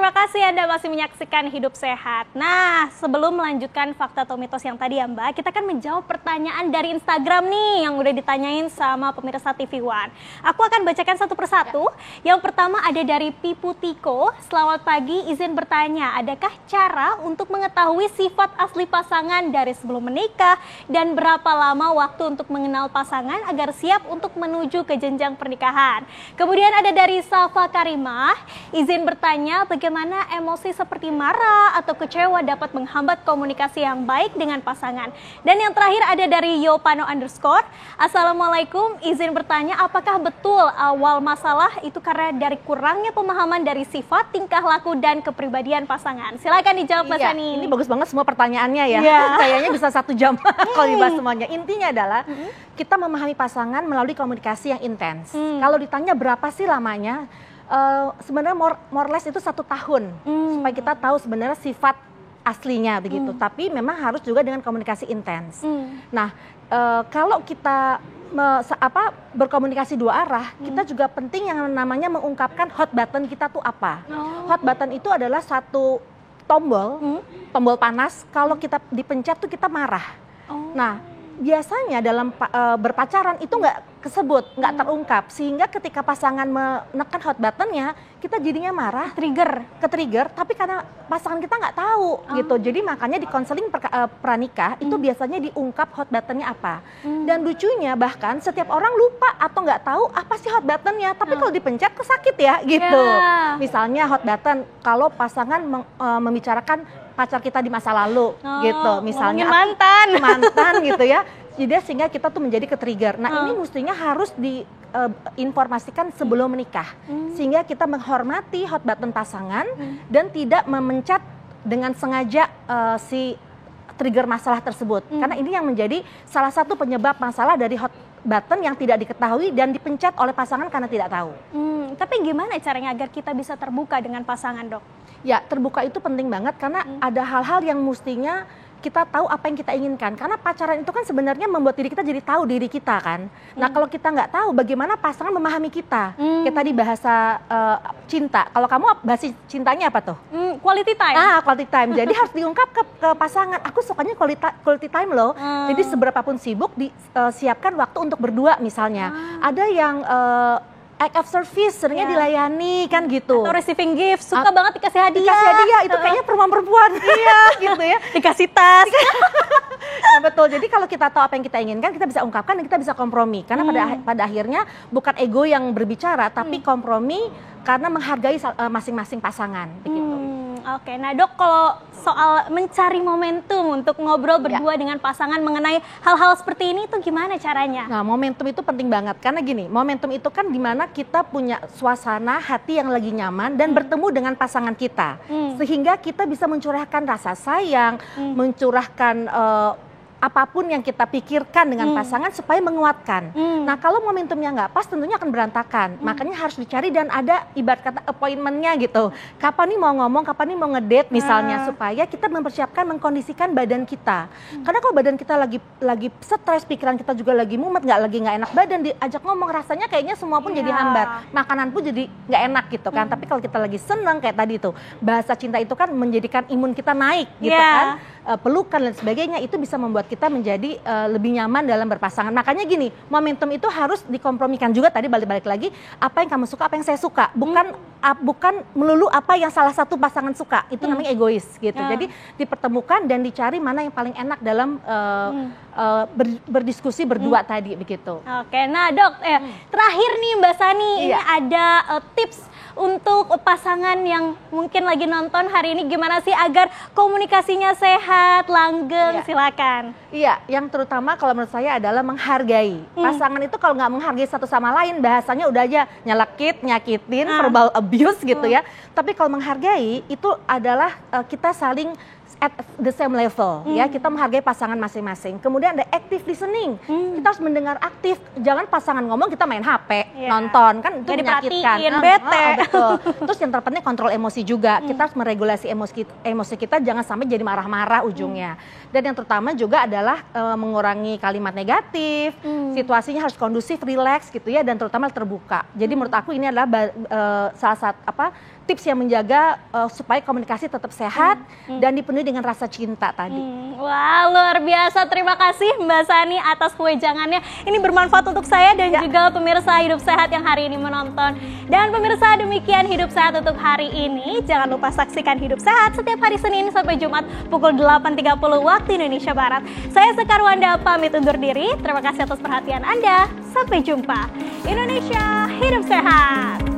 Terima kasih Anda masih menyaksikan Hidup Sehat. Nah, sebelum melanjutkan fakta atau mitos yang tadi ya Mbak, kita kan menjawab pertanyaan dari Instagram nih yang udah ditanyain sama pemirsa TV One. Aku akan bacakan satu persatu. Yang pertama ada dari Piputiko. Selamat pagi, izin bertanya, adakah cara untuk mengetahui sifat asli pasangan dari sebelum menikah dan berapa lama waktu untuk mengenal pasangan agar siap untuk menuju ke jenjang pernikahan? Kemudian ada dari Safa Karimah, izin bertanya bagaimana emosi seperti marah atau kecewa dapat menghambat komunikasi yang baik dengan pasangan. Dan yang terakhir ada dari Yopano _ Assalamualaikum, izin bertanya apakah betul awal masalah itu karena dari kurangnya pemahaman dari sifat, tingkah laku dan kepribadian pasangan. Silakan dijawab Mbak Sani. Ini bagus banget semua pertanyaannya ya. Kayaknya bisa 1 jam kalau dibahas semuanya. Intinya adalah kita memahami pasangan melalui komunikasi yang intens. Kalau ditanya berapa sih lamanya, sebenarnya more or less itu 1 tahun supaya kita tahu sebenarnya sifat aslinya begitu. Tapi memang harus juga dengan komunikasi intens. Nah, kalau kita berkomunikasi 2 arah, kita juga penting yang namanya mengungkapkan hot button kita tuh apa. Hot button itu adalah satu tombol panas. Kalau kita dipencet tuh kita marah. Nah, biasanya dalam berpacaran itu nggak kesebut, nggak terungkap, sehingga ketika pasangan menekan hot buttonnya, kita jadinya marah, ke-trigger, tapi karena pasangan kita nggak tahu gitu. Jadi makanya di konseling pranikah itu biasanya diungkap hot buttonnya apa. Dan lucunya bahkan setiap orang lupa atau nggak tahu apa sih hot buttonnya, tapi kalau dipencet kesakit ya gitu. Misalnya hot button kalau pasangan membicarakan pacar kita di masa lalu gitu, misalnya mantan gitu ya. Jadi sehingga kita tuh menjadi ke-trigger. Nah, ini mestinya harus diinformasikan sebelum menikah. Sehingga kita menghormati hot button pasangan dan tidak memencet dengan sengaja si trigger masalah tersebut. Karena ini yang menjadi salah satu penyebab masalah dari hot button yang tidak diketahui dan dipencet oleh pasangan karena tidak tahu. Tapi gimana caranya agar kita bisa terbuka dengan pasangan, Dok? Ya, terbuka itu penting banget karena ada hal-hal yang mestinya kita tahu apa yang kita inginkan. Karena pacaran itu kan sebenarnya membuat diri kita jadi tahu diri kita kan. Nah, kalau kita nggak tahu bagaimana pasangan memahami kita. Kayak tadi bahasa cinta. Kalau kamu bahasa cintanya apa tuh? Quality time. Quality time. Jadi harus diungkap ke pasangan. Aku sukanya quality time loh. Jadi seberapapun sibuk disiapkan waktu untuk berdua misalnya. Ada yang act of service seringnya dilayani kan gitu. Atau receiving gift, suka banget dikasih hadiah. Dikasih hadiah itu kayaknya perempuan-perempuan. Iya gitu ya. Dikasih tas. Nah, betul. Jadi kalau kita tahu apa yang kita inginkan, kita bisa ungkapkan dan kita bisa kompromi. Karena pada akhirnya bukan ego yang berbicara, tapi kompromi karena menghargai masing-masing pasangan begitu. Oke, nah Dok, kalau soal mencari momentum untuk ngobrol berdua dengan pasangan mengenai hal-hal seperti ini itu gimana caranya? Nah, momentum itu penting banget karena gini, momentum itu kan dimana kita punya suasana hati yang lagi nyaman dan bertemu dengan pasangan kita, sehingga kita bisa mencurahkan rasa sayang, mencurahkan apapun yang kita pikirkan dengan pasangan supaya menguatkan. Nah, kalau momentumnya nggak pas tentunya akan berantakan. Makanya harus dicari dan ada ibarat kata appointment-nya gitu. Kapan nih mau ngomong, kapan nih mau ngedate misalnya, supaya kita mempersiapkan, mengkondisikan badan kita. Karena kalau badan kita lagi stres, pikiran kita juga lagi mumet, lagi nggak enak badan, diajak ngomong rasanya kayaknya semua pun jadi hambar. Makanan pun jadi nggak enak gitu kan. Tapi kalau kita lagi senang kayak tadi tuh, bahasa cinta itu kan menjadikan imun kita naik gitu kan. Pelukan dan sebagainya itu bisa membuat kita menjadi lebih nyaman dalam berpasangan. Makanya gini, momentum itu harus dikompromikan juga. Tadi balik-balik lagi, apa yang kamu suka, apa yang saya suka. Bukan melulu apa yang salah satu pasangan suka. Itu namanya egois gitu. Jadi dipertemukan dan dicari mana yang paling enak dalam berdiskusi berdua tadi begitu. Oke, nah Dok, terakhir nih Mbak Sani, ini ada tips untuk pasangan yang mungkin lagi nonton hari ini gimana sih agar komunikasinya sehat, langgeng, silakan. Iya, yang terutama kalau menurut saya adalah menghargai. Pasangan itu kalau nggak menghargai satu sama lain, bahasanya udah aja nyelekit, nyakitin, verbal abuse gitu ya. Tapi kalau menghargai itu adalah kita saling at the same level, ya, kita menghargai pasangan masing-masing. Kemudian ada active listening, kita harus mendengar aktif, jangan pasangan ngomong kita main HP, nonton, kan itu menyakitkan. Bete. Betul. Terus yang terpenting kontrol emosi juga, kita harus meregulasi emosi kita, jangan sampai jadi marah-marah ujungnya. Dan yang terutama juga adalah mengurangi kalimat negatif, situasinya harus kondusif, rileks gitu ya, dan terutama terbuka. Jadi menurut aku ini adalah salah satu tips yang menjaga supaya komunikasi tetap sehat dan dipenuhi dengan rasa cinta tadi. Wah, luar biasa. Terima kasih Mbak Sani atas wejangannya. Ini bermanfaat untuk saya dan juga pemirsa Hidup Sehat yang hari ini menonton. Dan pemirsa, demikian Hidup Sehat untuk hari ini. Jangan lupa saksikan Hidup Sehat setiap hari Senin sampai Jumat pukul 8.30 waktu Indonesia Barat. Saya Sekar Wanda pamit undur diri. Terima kasih atas perhatian Anda. Sampai jumpa. Indonesia Hidup Sehat.